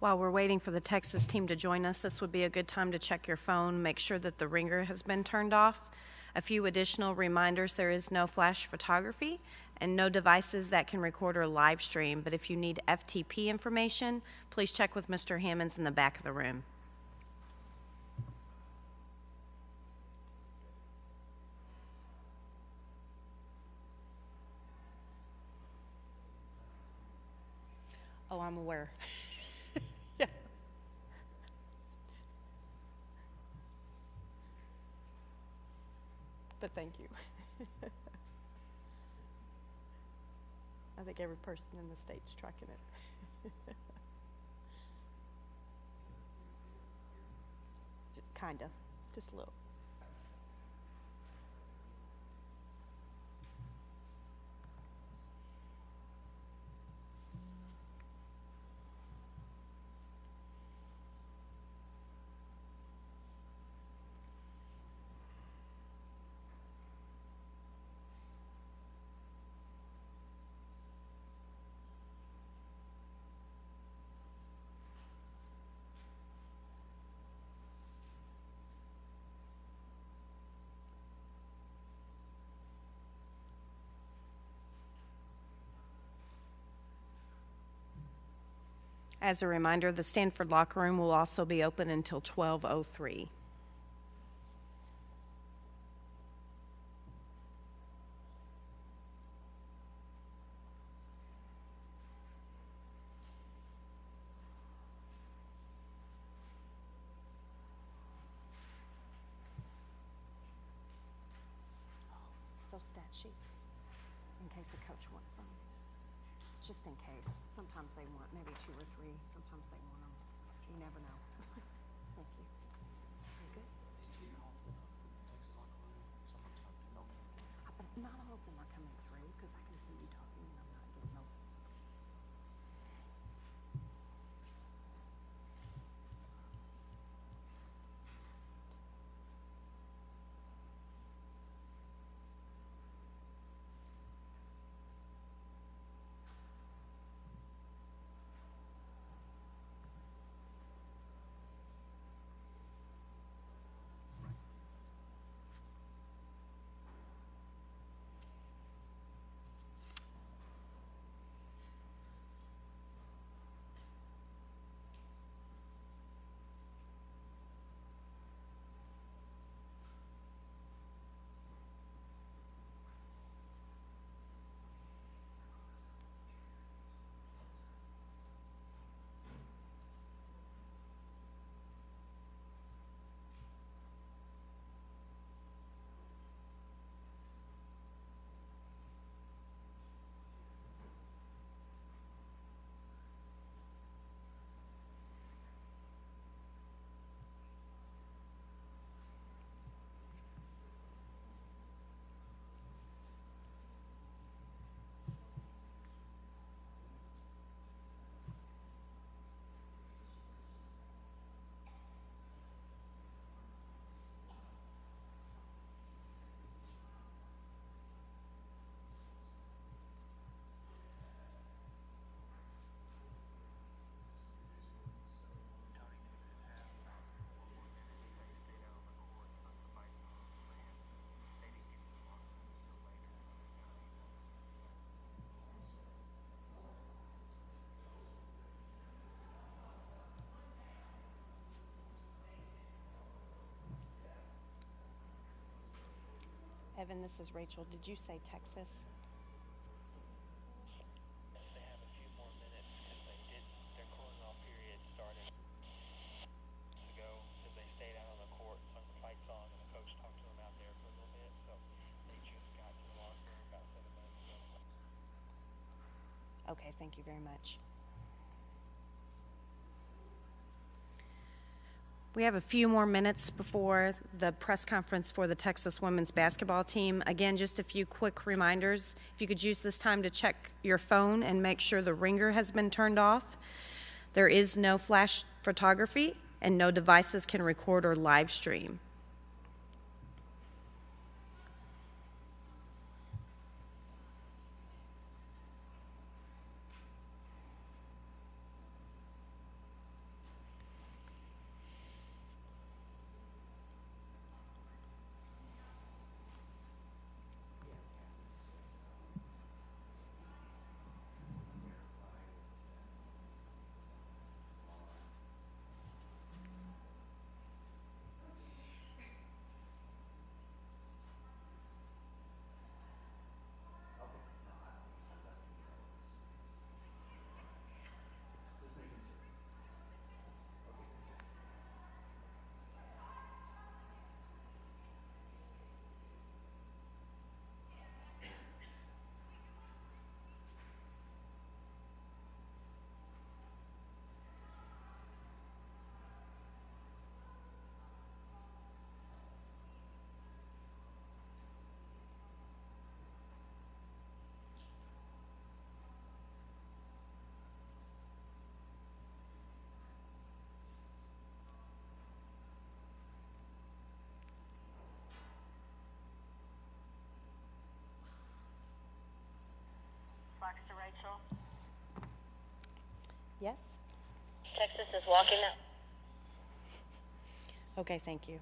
While we're waiting for the Texas team to join us, this would be a good time to check your phone, make sure that the ringer has been turned off. A few additional reminders: there is no flash photography and no devices that can record or live stream, but if you need FTP information, please check with Mr. Hammonds in the back of the room. Oh, I'm aware. Yeah. But thank you. I think every person in the state's tracking it. Kind of, just a little. As a reminder, the Stanford locker room will also be open until 12:03. Those stat sheets, in case a coach wants some. Just in case. Sometimes they want maybe 2 or 3. Sometimes they want them. You never know. Thank you. You good? But not all of them are coming through because I can see you talking and I'm not getting them. Evan, this is Rachel. Did you say Texas? They have a few more minutes because their cooling off period started ago because they stayed out on the court on the fight song and the coach talked to them out there for a little bit. So they just got to the locker room about 7 minutes ago. Okay, thank you very much. We have a few more minutes before the press conference for the Texas women's basketball team. Again, just a few quick reminders. If you could use this time to check your phone and make sure the ringer has been turned off. There is no flash photography and no devices can record or live stream. Yes? Texas is walking up. Okay, thank you.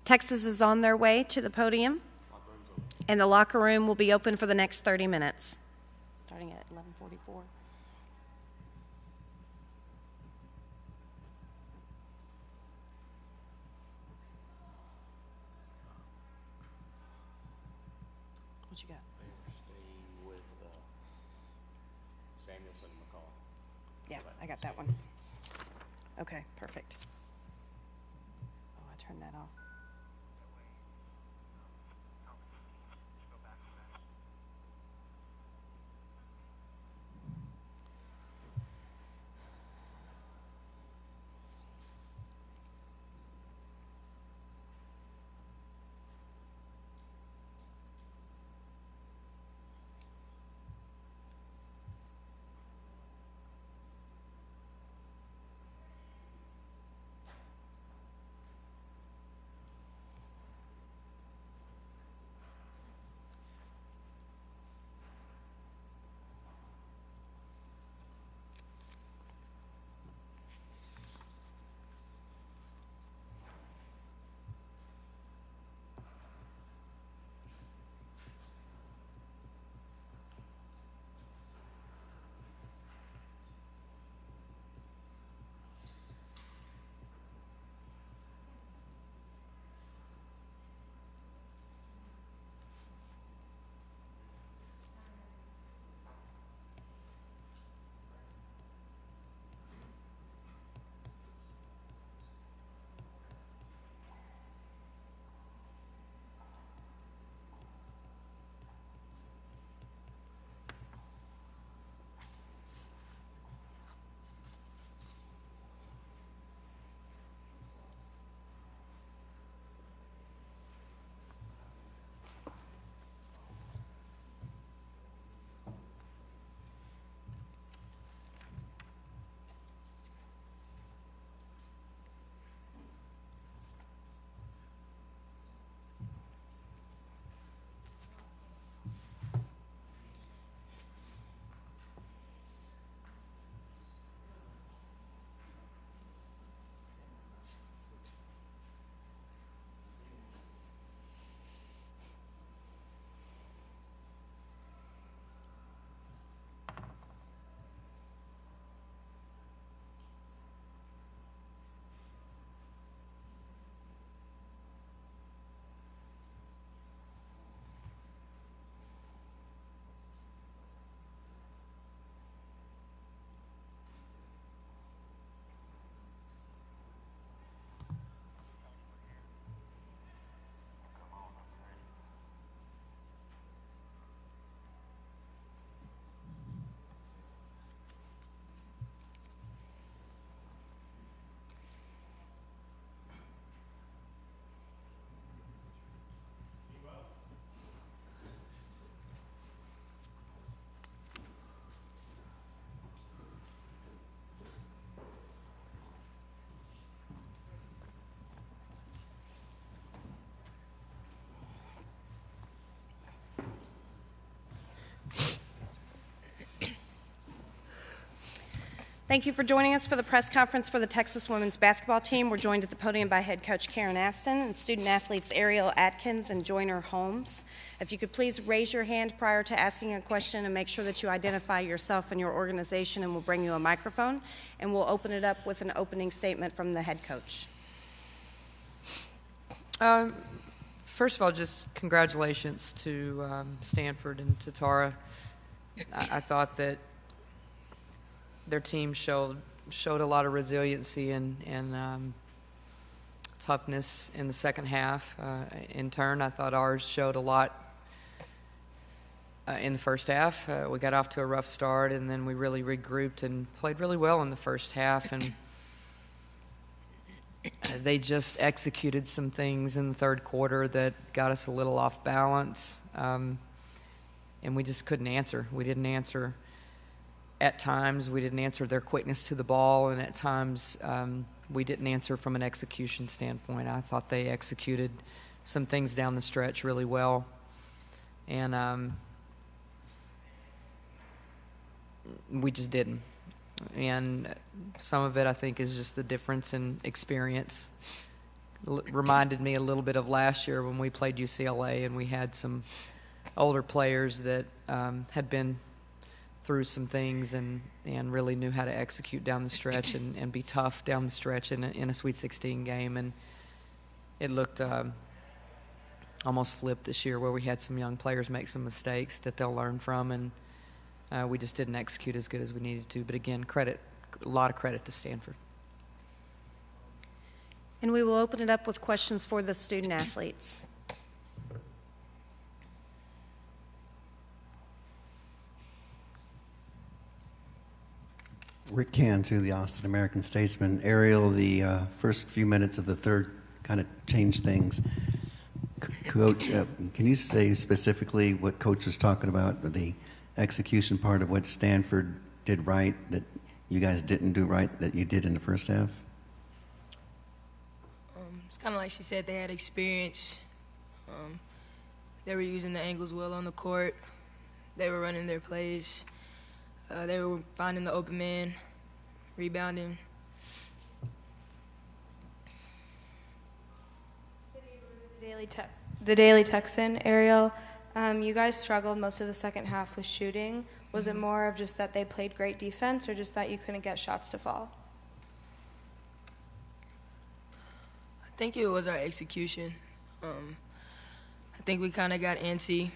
Texas is on their way to the podium, and the locker room will be open for the next 30 minutes, starting at 11:44. What you got? They're staying with Samuelson and McCall. Yeah, I got that one. Okay, perfect. Oh, I turned that off. Thank you for joining us for the press conference for the Texas women's basketball team. We're joined at the podium by head coach Karen Aston and student athletes Ariel Atkins and Joyner Holmes. If you could please raise your hand prior to asking a question and make sure that you identify yourself and your organization, and we'll bring you a microphone, and we'll open it up with an opening statement from the head coach. First of all, just congratulations to Stanford and to Tara. I thought that their team showed a lot of resiliency and toughness in the second half. In turn, I thought ours showed a lot in the first half. We got off to a rough start, and then we really regrouped and played really well in the first half. And they just executed some things in the third quarter that got us a little off balance, and we just couldn't answer. We didn't answer. At times, we didn't answer their quickness to the ball, and at times we didn't answer from an execution standpoint. I thought they executed some things down the stretch really well. And we just didn't. And some of it, I think, is just the difference in experience. Reminded me a little bit of last year when we played UCLA and we had some older players that had been through some things and really knew how to execute down the stretch and be tough down the stretch in a Sweet 16 game. And it looked almost flipped this year where we had some young players make some mistakes that they'll learn from, and we just didn't execute as good as we needed to. But again, a lot of credit to Stanford. And we will open it up with questions for the student athletes. Rick Cantu, the Austin American Statesman. Ariel, the first few minutes of the third kind of changed things. Coach, can you say specifically what Coach was talking about, or the execution part of what Stanford did right that you guys didn't do right that you did in the first half? It's kind of like she said, they had experience. They were using the angles well on the court. They were running their plays. They were finding the open man, rebounding. The Daily Texan, Ariel, you guys struggled most of the second half with shooting. Was it more of just that they played great defense, or just that you couldn't get shots to fall? I think it was our execution. I think we kind of got antsy,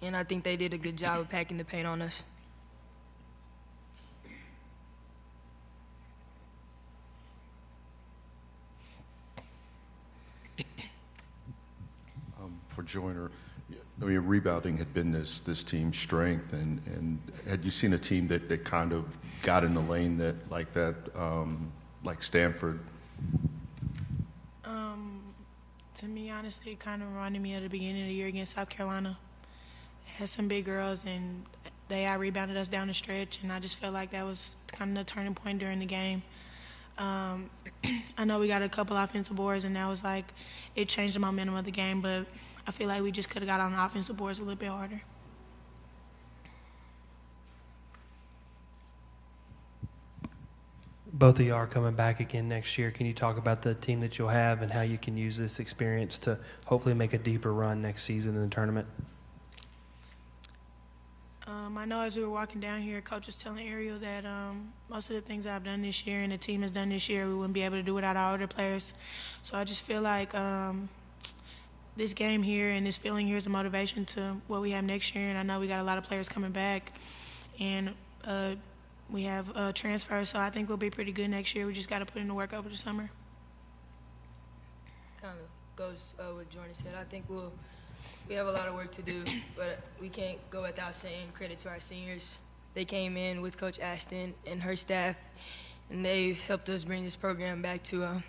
and I think they did a good job of packing the paint on us. For Joyner, I mean, rebounding had been this team's strength, and had you seen a team that kind of got in the lane like Stanford? To me, honestly, it kind of reminded me of the beginning of the year against South Carolina. It had some big girls, and they out-rebounded us down the stretch, and I just felt like that was kind of the turning point during the game. I know we got a couple offensive boards, and that was like, it changed the momentum of the game, but I feel like we just could have got on the offensive boards a little bit harder. Both of you are coming back again next year. Can you talk about the team that you'll have and how you can use this experience to hopefully make a deeper run next season in the tournament? I know as we were walking down here, Coach was telling Ariel that most of the things that I've done this year and the team has done this year, we wouldn't be able to do without our older players. So I just feel like this game here and this feeling here is a motivation to what we have next year. And I know we got a lot of players coming back, and we have transfers, so I think we'll be pretty good next year. We just got to put in the work over the summer. Kind of goes what Jordan said. I think we have a lot of work to do, but we can't go without saying credit to our seniors. They came in with Coach Ashton and her staff, and they've helped us bring this program back to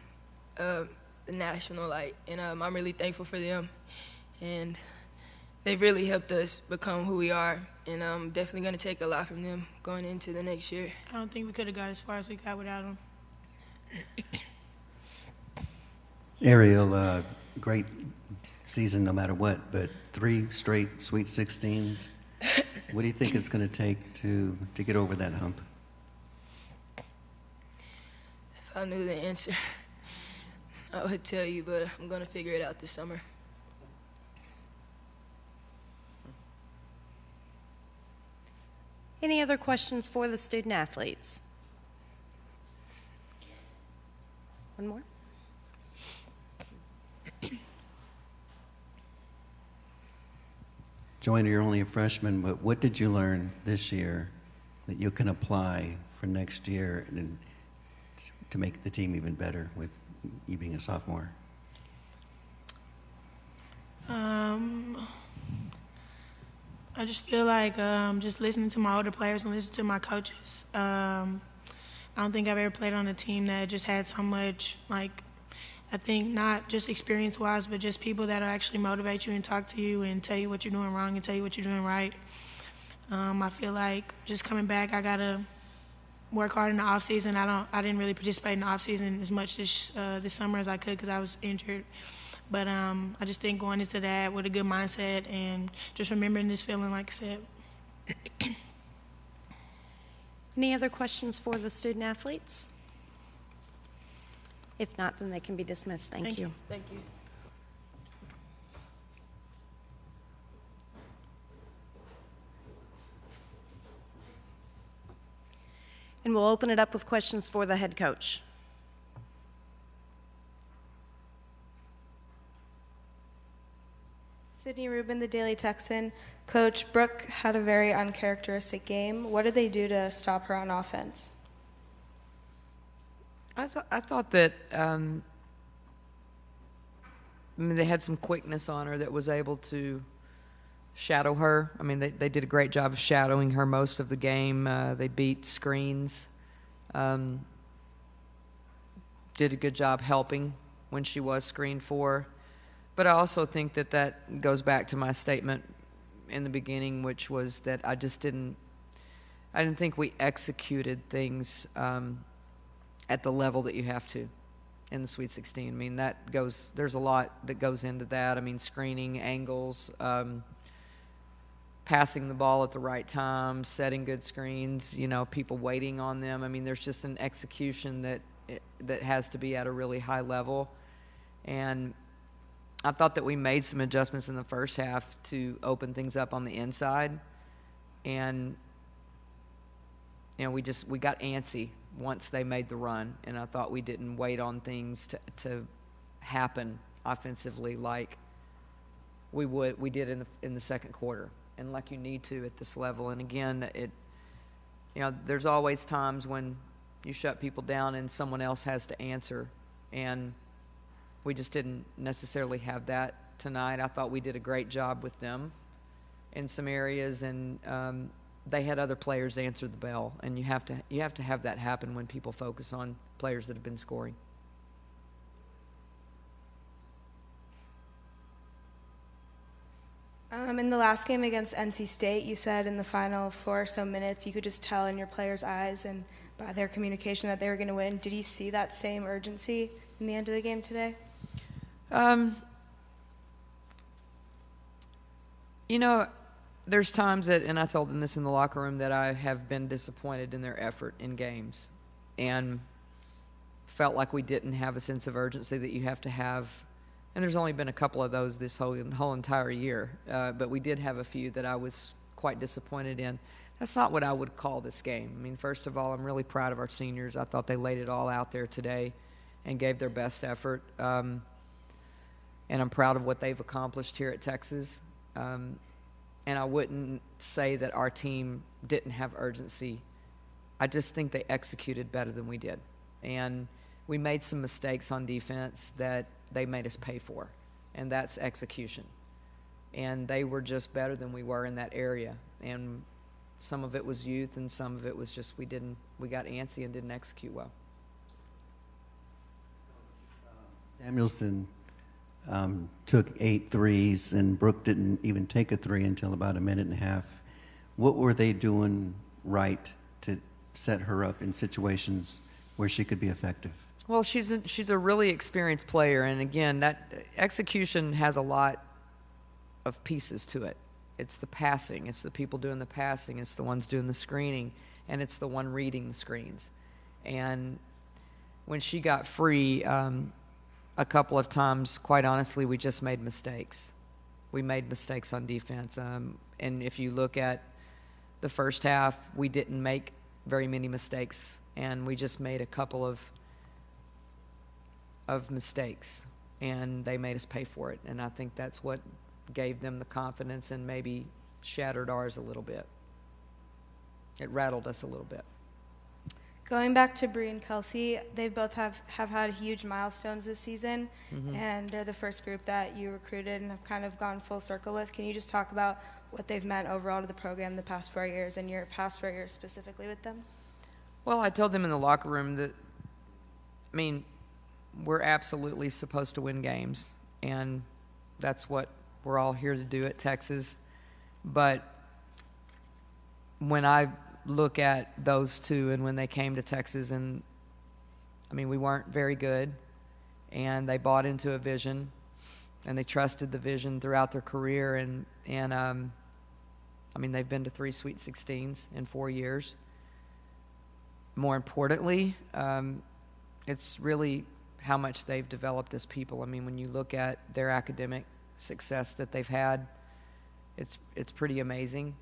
the national light, and I'm really thankful for them. And they've really helped us become who we are, and I'm definitely going to take a lot from them going into the next year. I don't think we could have got as far as we got without them. Ariel, great season no matter what, but 3 straight Sweet 16s. What do you think it's going to take to get over that hump? If I knew the answer, I would tell you, but I'm going to figure it out this summer. Any other questions for the student athletes? One more? Joyner, you're only a freshman, but what did you learn this year that you can apply for next year and to make the team even better with you being a sophomore? I just feel like just listening to my older players and listening to my coaches. I don't think I've ever played on a team that just had so much, like, I think not just experience-wise, but just people that will actually motivate you and talk to you and tell you what you're doing wrong and tell you what you're doing right. I feel like just coming back, I got to work hard in the off-season. I didn't really participate in the off-season as much this summer as I could because I was injured. But I just think going into that with a good mindset and just remembering this feeling, like I said. Any other questions for the student athletes? If not, then they can be dismissed. Thank you. Thank you. And we'll open it up with questions for the head coach. Sydney Rubin, the Daily Texan. Coach, Brooke had a very uncharacteristic game. What did they do to stop her on offense? I thought that they had some quickness on her that was able to shadow her. I mean, they did a great job of shadowing her most of the game. They beat screens, did a good job helping when she was screened for. But I also think that goes back to my statement in the beginning, which was that I didn't think we executed things at the level that you have to in the Sweet 16. I mean, there's a lot that goes into that. I mean, screening, angles, passing the ball at the right time, setting good screens, people waiting on them. I mean, there's just an execution that has to be at a really high level. And I thought that we made some adjustments in the first half to open things up on the inside. And, we got antsy once they made the run. And I thought we didn't wait on things to happen offensively like we did in the second quarter. And like you need to at this level. And again, there's always times when you shut people down and someone else has to answer. And we just didn't necessarily have that tonight. I thought we did a great job with them in some areas, and they had other players answer the bell. And you have to have that happen when people focus on players that have been scoring. In the last game against NC State, you said in the final 4 or so minutes, you could just tell in your players' eyes and by their communication that they were going to win. Did you see that same urgency in the end of the game today? There's times that, and I told them this in the locker room, that I have been disappointed in their effort in games and felt like we didn't have a sense of urgency that you have to have. And there's only been a couple of those this whole entire year, but we did have a few that I was quite disappointed in. That's not what I would call this game. I mean, first of all, I'm really proud of our seniors. I thought they laid it all out there today and gave their best effort. And I'm proud of what they've accomplished here at Texas. And I wouldn't say that our team didn't have urgency. I just think they executed better than we did. And we made some mistakes on defense that they made us pay for, and that's execution. And they were just better than we were in that area. And some of it was youth, and some of it was just we got antsy and didn't execute well. Samuelson took 8 threes, and Brooke didn't even take a 3 until about a minute and a half. What were they doing right to set her up in situations where she could be effective? Well, she's a really experienced player, and again, that execution has a lot of pieces to it. It's the passing, it's the people doing the passing, it's the ones doing the screening, and it's the one reading the screens. And when she got free, a couple of times, quite honestly, we just made mistakes. We made mistakes on defense. And if you look at the first half, we didn't make very many mistakes, and we just made a couple of mistakes, and they made us pay for it. And I think that's what gave them the confidence and maybe shattered ours a little bit. It rattled us a little bit. Going back to Bree and Kelsey, they both have had huge milestones this season, and they're the first group that you recruited and have kind of gone full circle with. Can you just talk about what they've meant overall to the program the past 4 years and your past 4 years specifically with them? Well, I told them in the locker room that, we're absolutely supposed to win games, and that's what we're all here to do at Texas. But when I look at those two and when they came to Texas, and we weren't very good, and they bought into a vision, and they trusted the vision throughout their career, and they've been to 3 Sweet 16s in 4 years. more importantly, it's really how much they've developed as people. I mean, when you look at their academic success that they've had, it's pretty amazing.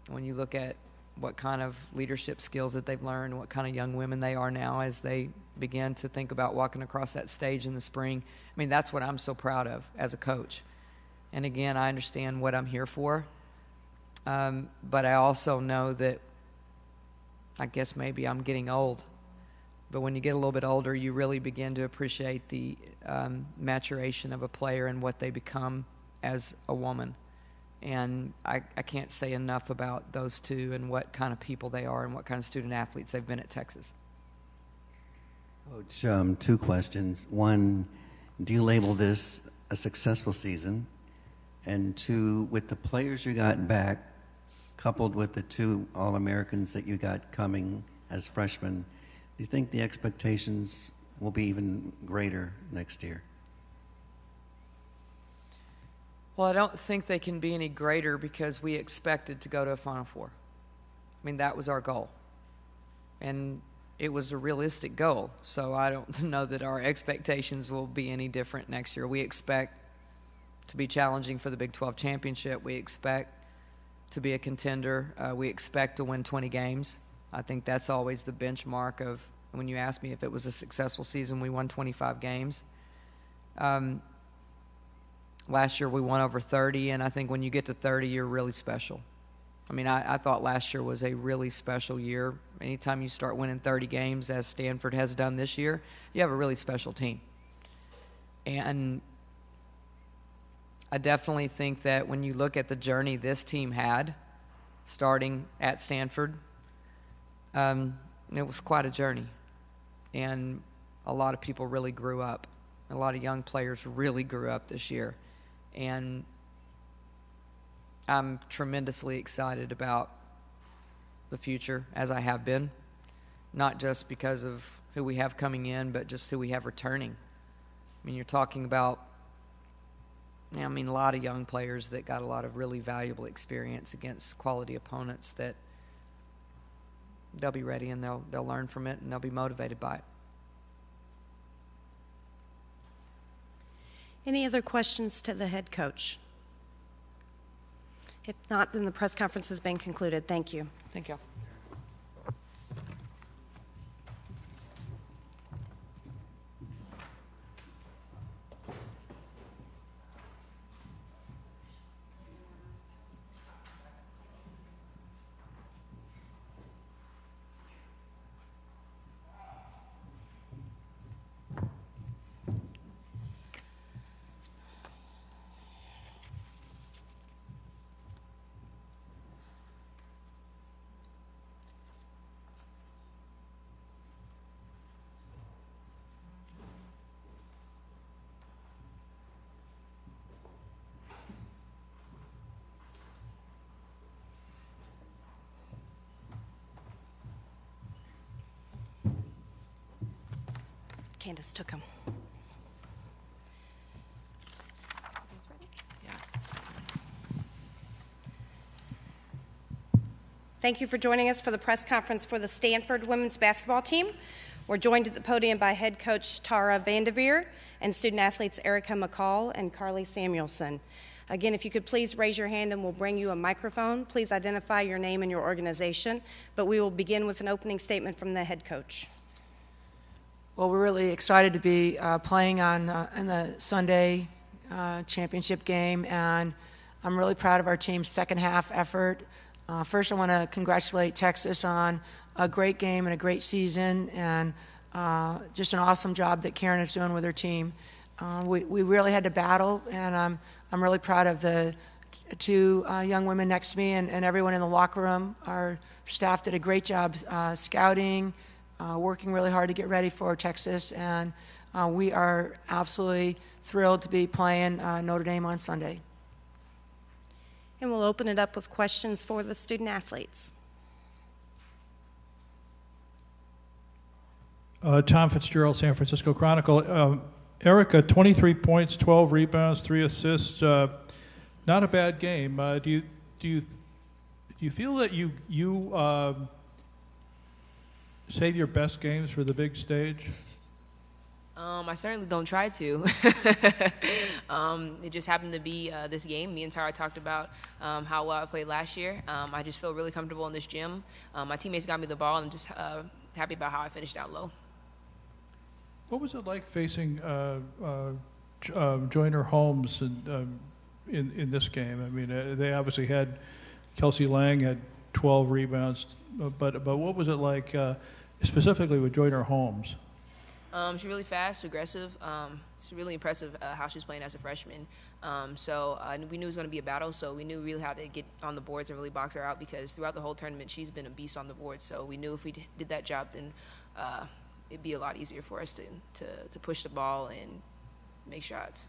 When you look at what kind of leadership skills that they've learned, what kind of young women they are now as they begin to think about walking across that stage in the spring. I mean, that's what I'm so proud of as a coach. And again, I understand what I'm here for, but I also know that I guess maybe I'm getting old. But when you get a little bit older, you really begin to appreciate the maturation of a player and what they become as a woman. And I can't say enough about those two and what kind of people they are and what kind of student athletes they've been at Texas. Coach, 2 questions. 1, do you label this a successful season? And 2, with the players you got back, coupled with the 2 All-Americans that you got coming as freshmen, do you think the expectations will be even greater next year? Well, I don't think they can be any greater because we expected to go to a Final Four. I mean, that was our goal. And it was a realistic goal. So I don't know that our expectations will be any different next year. We expect to be challenging for the Big 12 championship. We expect to be a contender. We expect to win 20 games. I think that's always the benchmark of when you ask me if it was a successful season, we won 25 games. Last year we won over 30, and I think when you get to 30, you're really special. I mean, I thought last year was a really special year. Anytime you start winning 30 games, as Stanford has done this year, you have a really special team. And I definitely think that when you look at the journey this team had, starting at Stanford, it was quite a journey. And a lot of people really grew up. A lot of young players really grew up this year. And I'm tremendously excited about the future, as I have been, not just because of who we have coming in, but just who we have returning. I mean, you're talking about, a lot of young players that got a lot of really valuable experience against quality opponents that they'll be ready and they'll learn from it and they'll be motivated by it. Any other questions to the head coach? If not, then the press conference has been concluded. Thank you. Thank you. Candace took him. Thank you for joining us for the press conference for the Stanford women's basketball team. We're joined at the podium by head coach Tara Vanderveer and student athletes Erica McCall and Carly Samuelson. Again, if you could please raise your hand and we'll bring you a microphone. Please identify your name and your organization, but we will begin with an opening statement from the head coach. Well, we're really excited to be playing in the Sunday championship game, and I'm really proud of our team's second half effort. First, I want to congratulate Texas on a great game and a great season, and just an awesome job that Karen is doing with her team. We really had to battle, and I'm really proud of the 2 young women next to me and everyone in the locker room. Our staff did a great job scouting, working really hard to get ready for Texas, and we are absolutely thrilled to be playing Notre Dame on Sunday. And we'll open it up with questions for the student athletes. Tom Fitzgerald, San Francisco Chronicle. Erica, 23 points, 12 rebounds, 3 assists. Not a bad game. Do you feel that you save your best games for the big stage? I certainly don't try to. It just happened to be this game. Me and Tara talked about how well I played last year. I just feel really comfortable in this gym. My teammates got me the ball, and I'm just happy about how I finished out low. What was it like facing Joyner Holmes in this game? I mean, they obviously had Kelsey Lang had 12 rebounds, but what was it like specifically with Joyner Holmes? She's really fast, aggressive. It's really impressive how she's playing as a freshman. So we knew it was going to be a battle, so we knew really how to get on the boards and really box her out, because throughout the whole tournament, she's been a beast on the board. So we knew if we did that job, then it'd be a lot easier for us to push the ball and make shots.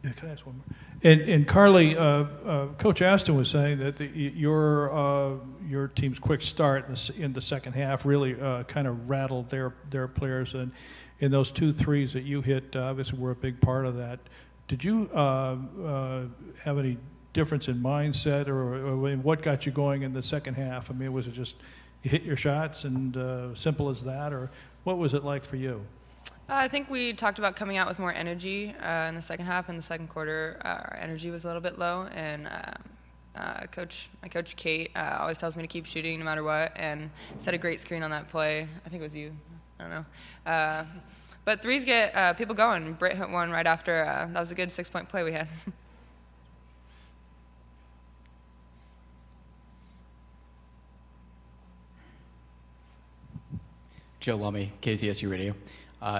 Yeah, can I ask one more? And Carly, Coach Aston was saying that your team's quick start in the second half really kind of rattled their players, and in those 2 threes that you hit, obviously were a big part of that. Did you have any difference in mindset, or what got you going in the second half? I mean, was it just you hit your shots and simple as that, or what was it like for you? I think we talked about coming out with more energy in the second half. In the second quarter, our energy was a little bit low, and my coach Kate always tells me to keep shooting no matter what, and set a great screen on that play. I think it was you. I don't know. But threes get people going. Britt hit one right after. That was a good 6-point play we had. Joe Lummy, KZSU Radio.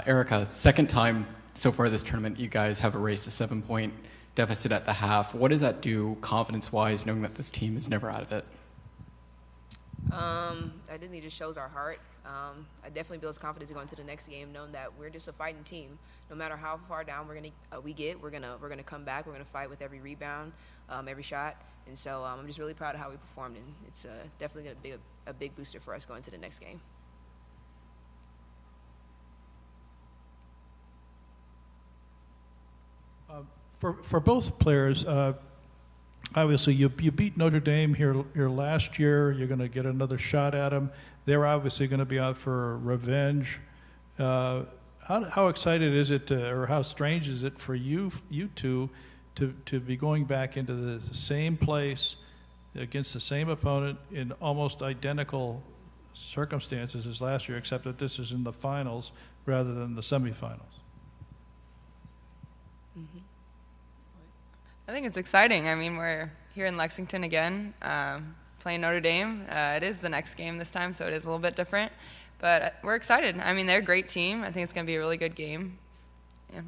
Erica, second time so far this tournament, you guys have erased a 7-point deficit at the half. What does that do confidence-wise, knowing that this team is never out of it? I think it just shows our heart. I definitely builds confidence going to the next game, knowing that we're just a fighting team. No matter how far down we're gonna come back. We're gonna fight with every rebound, every shot, and so I'm just really proud of how we performed, and it's definitely gonna be a big booster for us going to the next game. For both players, obviously you beat Notre Dame here last year. You're going to get another shot at them. They're obviously going to be out for revenge. How excited is it, or how strange is it for you two to be going back into the same place against the same opponent in almost identical circumstances as last year, except that this is in the finals rather than the semifinals? Mm-hmm. I think it's exciting. I mean, we're here in Lexington again, playing Notre Dame. It is the next game this time, so it is a little bit different. But we're excited. I mean, they're a great team. I think it's going to be a really good game. Yeah,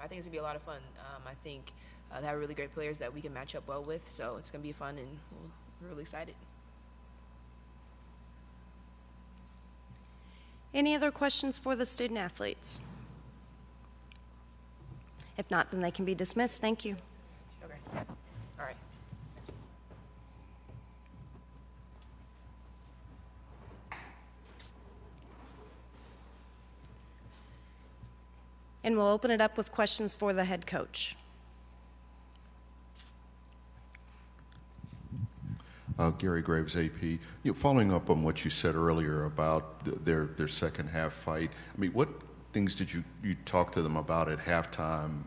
I think it's going to be a lot of fun. I think they have really great players that we can match up well with, so it's going to be fun, and we're really excited. Any other questions for the student athletes? If not, then they can be dismissed. Thank you. Okay. All right. And we'll open it up with questions for the head coach. Gary Graves, AP. Following up on what you said earlier about their second half fight, I mean, what things did you talk to them about at halftime,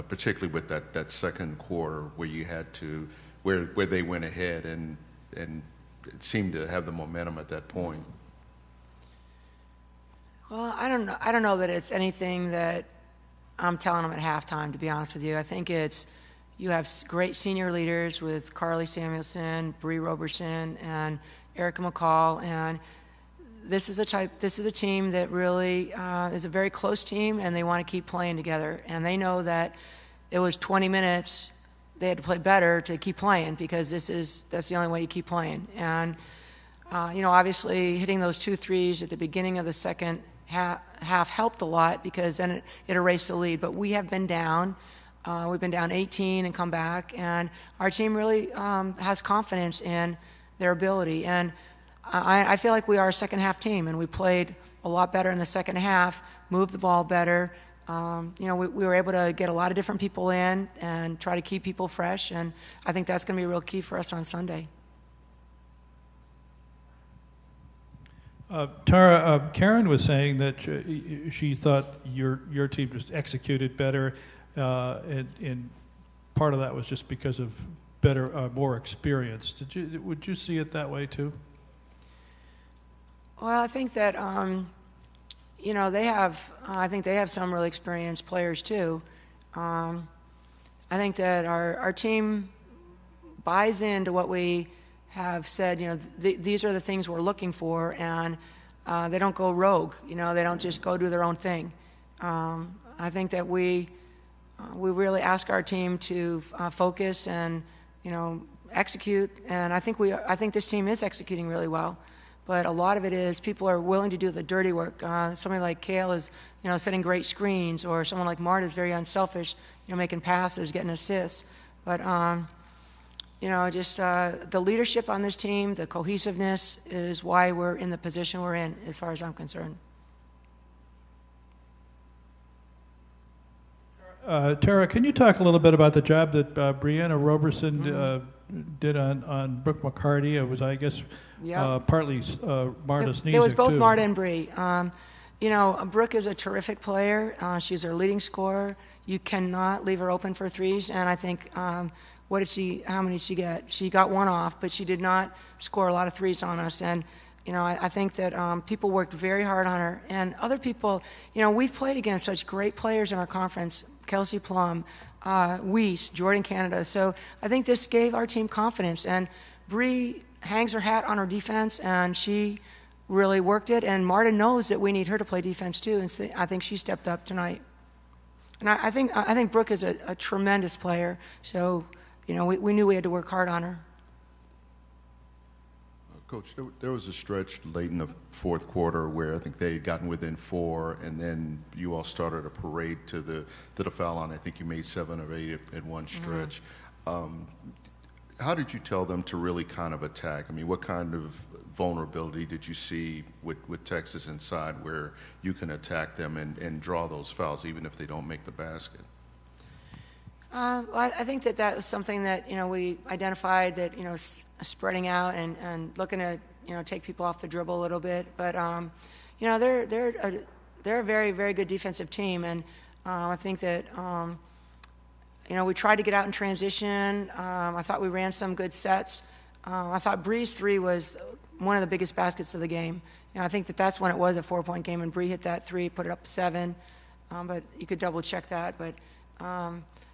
particularly with that second quarter where you had to, where they went ahead and it seemed to have the momentum at that point? Well, I don't know that it's anything that I'm telling them at halftime, to be honest with you. I think it's, you have great senior leaders with Carly Samuelson, Bree Roberson, and Erica McCall, and this is a team that really is a very close team, and they want to keep playing together. And they know that it was 20 minutes. They had to play better to keep playing, because that's the only way you keep playing. And obviously hitting those 2 threes at the beginning of the second half helped a lot, because then it erased the lead. But we have been down. We've been down 18 and come back, and our team really has confidence in their ability. And I feel like we are a second half team, and we played a lot better in the second half, moved the ball better. We were able to get a lot of different people in and try to keep people fresh, and I think that's going to be a real key for us on Sunday. Tara, Karen was saying that she thought your team just executed better, and part of that was just because of more experience. Would you see it that way too? Well, I think that they have. I think they have some really experienced players too. I think that our team buys into what we have said. These are the things we're looking for, and they don't go rogue. They don't just go do their own thing. I think that we really ask our team to focus and execute, and I think this team is executing really well. But a lot of it is people are willing to do the dirty work. Somebody like Kale is, setting great screens, or someone like Marta is very unselfish, making passes, getting assists. But just the leadership on this team, the cohesiveness is why we're in the position we're in, as far as I'm concerned. Tara, can you talk a little bit about the job that Brianna Roberson did on Brooke McCarty? It was, I guess, partly Marta Sneesic, It was both too. Marta and Bree. Brooke is a terrific player. She's our leading scorer. You cannot leave her open for threes, and I think, how many did she get? She got one off, but she did not score a lot of threes on us, and I think that people worked very hard on her. And other people, we've played against such great players in our conference, Kelsey Plum, Weiss, Jordan Canada. So I think this gave our team confidence. And Bree hangs her hat on her defense, and she really worked it. And Marta knows that we need her to play defense too, and so I think she stepped up tonight. And I think Brooke is a tremendous player. So, we knew we had to work hard on her. Coach, there was a stretch late in the fourth quarter where I think they had gotten within 4, and then you all started a parade to the foul line. I think you made 7 of 8 at one stretch. How did you tell them to really kind of attack? I mean, what kind of vulnerability did you see with Texas inside where you can attack them and draw those fouls even if they don't make the basket? Well, I think that was something that we identified, that spreading out and looking to take people off the dribble a little bit. But they're a very, very good defensive team, and I think that we tried to get out in transition. I thought we ran some good sets. I thought Bree's 3 was one of the biggest baskets of the game. I think that's when it was a 4-point game, and Bree hit that 3, put it up 7. But you could double check that. But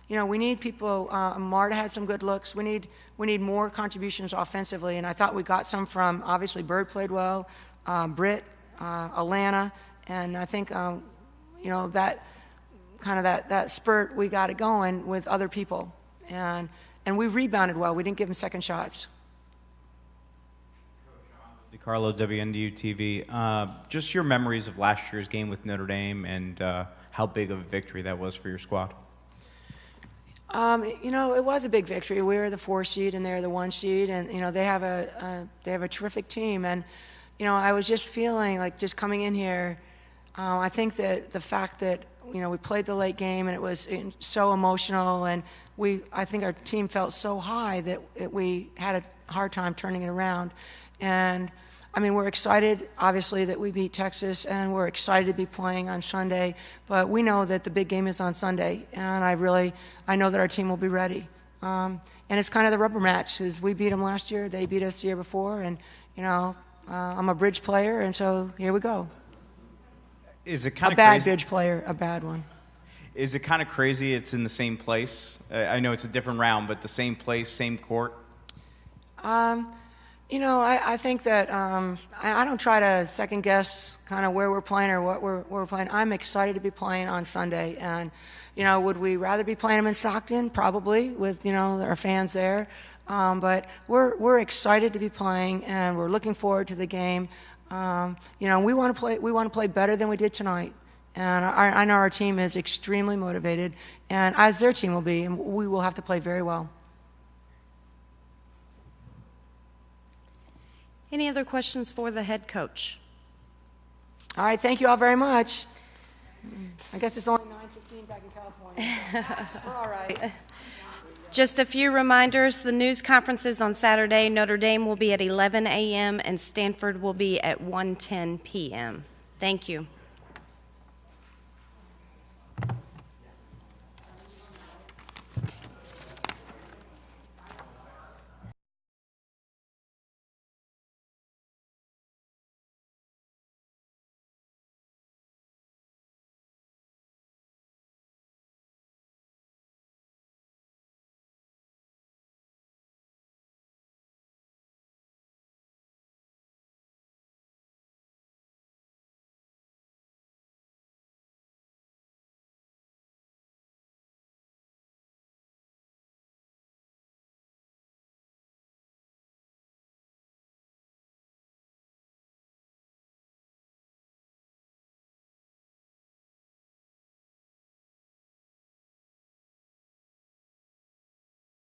we need people. Marta had some good looks. We need more contributions offensively, and I thought we got some from, obviously, Bird played well, Britt, Alana, and I think that kind of that spurt, we got it going with other people, and we rebounded well. We didn't give them second shots. DiCarlo, WNDU TV. Just your memories of last year's game with Notre Dame and how big of a victory that was for your squad. It was a big victory. We were the 4 seed and they're the 1 seed, and they have a terrific team. And I was just feeling like, just coming in here, I think that the fact that we played the late game and it was so emotional, and I think our team felt so high that we had a hard time turning it around. And I mean, we're excited, obviously, that we beat Texas, and we're excited to be playing on Sunday. But we know that the big game is on Sunday, and I know that our team will be ready. And it's kind of the rubber match, because we beat them last year, they beat us the year before, and I'm a bridge player, and so here we go. Is it kind of crazy? A bad bridge player, a bad one. Is it kind of crazy it's in the same place? I know it's a different round, but the same place, same court? I think that I don't try to second guess kind of where we're playing or what we're playing. I'm excited to be playing on Sunday, and would we rather be playing them in Stockton? Probably, with our fans there. But we're excited to be playing, and we're looking forward to the game. We want to play better than we did tonight, and I know our team is extremely motivated, and as their team will be, and we will have to play very well. Any other questions for the head coach? All right, thank you all very much. I guess it's only 9:15 back in California. We're all right. Just a few reminders. The news conferences on Saturday. Notre Dame will be at 11 a.m. and Stanford will be at 1:10 p.m. Thank you.